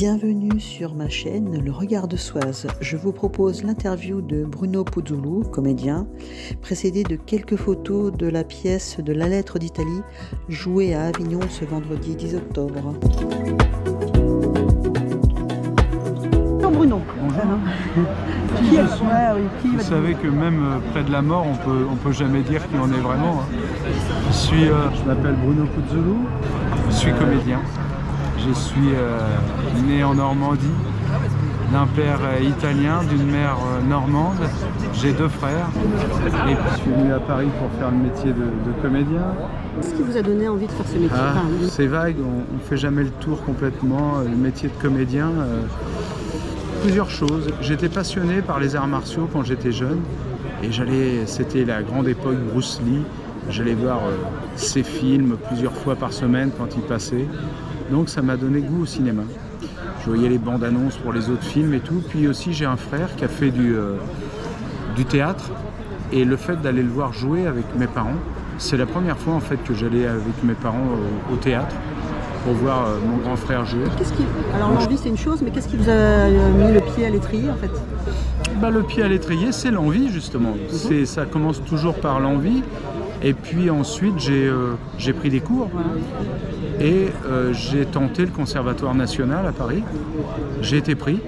Bienvenue sur ma chaîne Le Regard de Soise. Je vous propose l'interview de Bruno Puzzolo, comédien, précédé de quelques photos de la pièce de La Lettre d'Italie, jouée à Avignon ce vendredi 10 octobre. Bonjour Bruno. Bonjour. Vous savez que même près de la mort, on peut jamais dire qui on est vraiment. Je m'appelle Bruno Puzzolo, je suis comédien. Je suis né en Normandie, d'un père italien, d'une mère normande. J'ai 2 frères. Et puis je suis venu à Paris pour faire le métier de comédien. Qu'est-ce qui vous a donné envie de faire ce métier? C'est vague, on ne fait jamais le tour complètement. Le métier de comédien, plusieurs choses. J'étais passionné par les arts martiaux quand j'étais jeune. Et c'était la grande époque Bruce Lee. J'allais voir ses films plusieurs fois par semaine quand il passait. Donc ça m'a donné goût au cinéma. Je voyais les bandes annonces pour les autres films et tout. Puis aussi j'ai un frère qui a fait du théâtre. Et le fait d'aller le voir jouer avec mes parents, c'est la première fois en fait que j'allais avec mes parents au théâtre pour voir mon grand frère jouer. Alors l'envie c'est une chose, mais qu'est-ce qui vous a mis le pied à l'étrier en fait? Le pied à l'étrier, c'est l'envie justement. Ça commence toujours par l'envie. Et puis ensuite j'ai pris des cours. Voilà. Et j'ai tenté le Conservatoire national à Paris. J'ai été pris.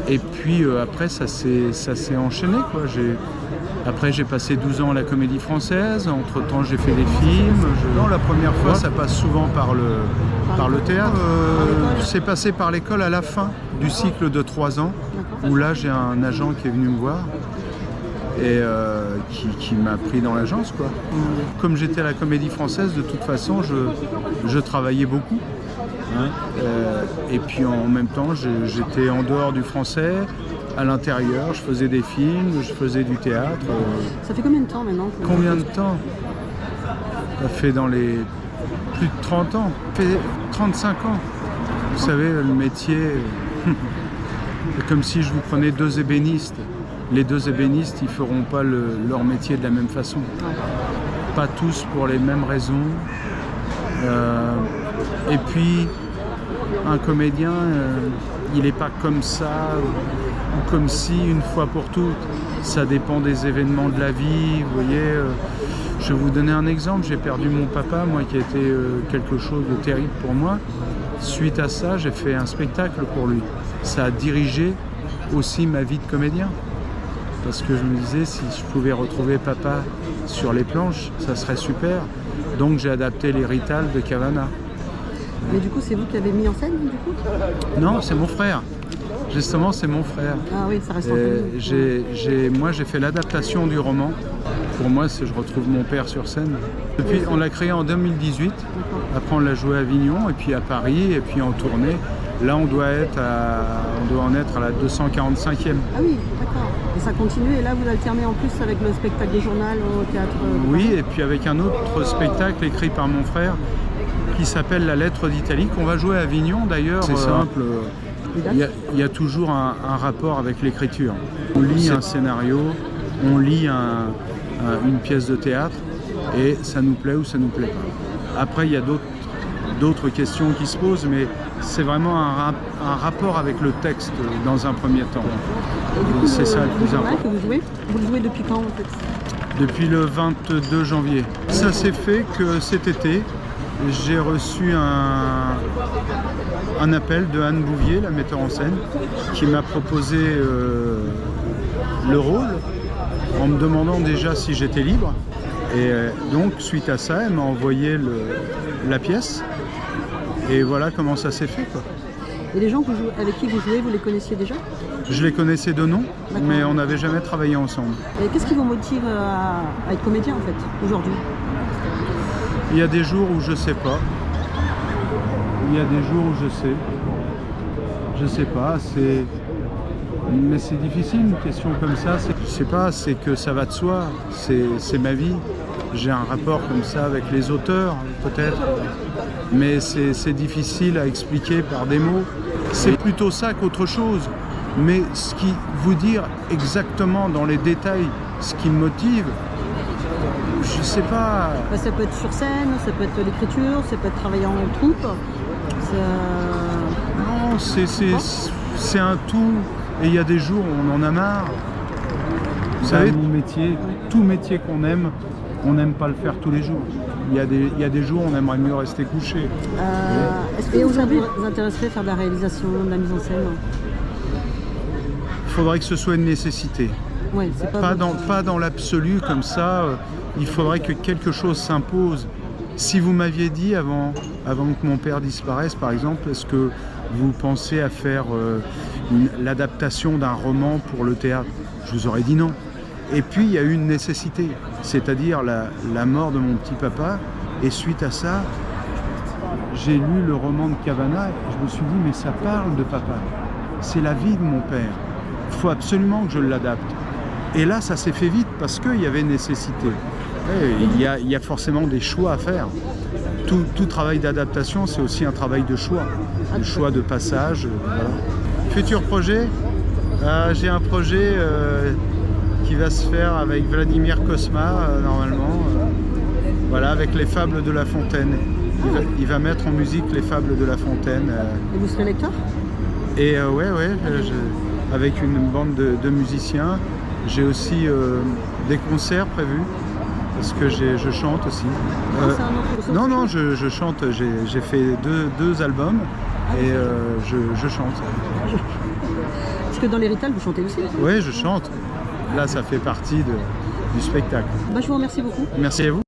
Et puis après, ça s'est enchaîné, quoi. Après, j'ai passé 12 ans à la Comédie Française. Entre-temps, j'ai fait des films. Non, la première fois, ça passe souvent par le théâtre. C'est passé par l'école à la fin du cycle de 3 ans, où là, j'ai un agent qui est venu me voir et qui m'a pris dans l'agence, quoi. Comme j'étais à la Comédie Française, de toute façon, je travaillais beaucoup. Et puis en même temps, j'étais en dehors du français, à l'intérieur, je faisais des films, je faisais du théâtre. Ça fait combien de temps maintenant? Combien de temps? Ça fait dans les plus de 30 ans, ça fait 35 ans. Vous savez, le métier, c'est comme si je vous prenais 2 ébénistes. Les 2 ébénistes, ils ne feront pas leur métier de la même façon. Pas tous pour les mêmes raisons. Et puis, un comédien, il n'est pas comme ça, ou comme si, une fois pour toutes. Ça dépend des événements de la vie. Vous voyez, je vais vous donner un exemple. J'ai perdu mon papa, moi, qui a été quelque chose de terrible pour moi. Suite à ça, j'ai fait un spectacle pour lui. Ça a dirigé aussi ma vie de comédien. Parce que je me disais, si je pouvais retrouver papa sur les planches, ça serait super. Donc j'ai adapté les Rital de Cavana. Mais du coup, c'est vous qui avez mis en scène, du coup? Non, c'est mon frère. Justement, c'est mon frère. Ah oui, ça reste en famille. Moi, j'ai fait l'adaptation du roman. Pour moi, je retrouve mon père sur scène. Depuis, on l'a créé en 2018. Après, on l'a joué à Avignon, et puis à Paris, et puis en tournée. Là, on doit en être à la 245e. Ah oui, d'accord. Et ça continue, et là, vous alternez en plus avec le spectacle des journal au théâtre? Oui, et puis avec un autre spectacle écrit par mon frère qui s'appelle La Lettre d'Italie, qu'on va jouer à Avignon d'ailleurs. C'est simple, il y a toujours un rapport avec l'écriture. On lit un scénario, on lit une pièce de théâtre, et ça nous plaît ou ça nous plaît pas. Après, il y a d'autres questions qui se posent, mais c'est vraiment un rapport avec le texte dans un premier temps. C'est ça le plus important. Que vous le jouez depuis quand en fait? Depuis le 22 janvier. Ça s'est fait que cet été, j'ai reçu un appel de Anne Bouvier, la metteur en scène, qui m'a proposé le rôle en me demandant déjà si j'étais libre. Et donc, suite à ça, elle m'a envoyé la pièce. Et voilà comment ça s'est fait, quoi. Et les gens avec qui vous jouez, vous les connaissiez déjà? Je les connaissais de nom, mais on n'avait jamais travaillé ensemble. Et qu'est-ce qui vous motive à être comédien, en fait, aujourd'hui? Il y a des jours où je sais pas. Il y a des jours où je sais. Je sais pas, mais c'est difficile, une question comme ça. Je sais pas, c'est que ça va de soi. C'est ma vie. J'ai un rapport comme ça avec les auteurs, peut-être. Mais c'est difficile à expliquer par des mots. C'est plutôt ça qu'autre chose. Mais vous dire exactement dans les détails ce qui me motive, je sais pas. Ça peut être sur scène, ça peut être l'écriture, ça peut être travailler en troupe. Non, Non, c'est un tout. Et il y a des jours où on en a marre. Vous savez, mon métier, tout métier qu'on aime, on n'aime pas le faire tous les jours. Il y a des jours où on aimerait mieux rester couché. Est-ce que aujourd'hui vous intéresserait à faire de la réalisation, de la mise en scène? Il faudrait que ce soit une nécessité. Ouais, c'est Pas dans l'absolu comme ça. Il faudrait que quelque chose s'impose. Si vous m'aviez dit avant que mon père disparaisse, par exemple, est-ce que vous pensez à faire l'adaptation d'un roman pour le théâtre? Je vous aurais dit non. Et puis il y a eu une nécessité, c'est-à-dire la mort de mon petit papa. Et suite à ça, j'ai lu le roman de Cavana et je me suis dit mais ça parle de papa. C'est la vie de mon père. Il faut absolument que je l'adapte. Et là, ça s'est fait vite parce qu'il y avait nécessité. Il y a forcément des choix à faire. Tout travail d'adaptation, c'est aussi un travail de choix. Le choix de passage. Voilà. Futur projet, j'ai un projet qui va se faire avec Vladimir Cosma, normalement. Voilà, avec les Fables de La Fontaine. Il va mettre en musique les Fables de La Fontaine. Et vous serez lecteur? Et avec une bande de musiciens. J'ai aussi des concerts prévus, parce que je chante aussi. Non, je chante, j'ai fait deux albums et je chante. Est-ce que dans les rétals, vous chantez aussi? Oui, je chante. Là, ça fait partie du spectacle. Je vous remercie beaucoup. Merci à vous.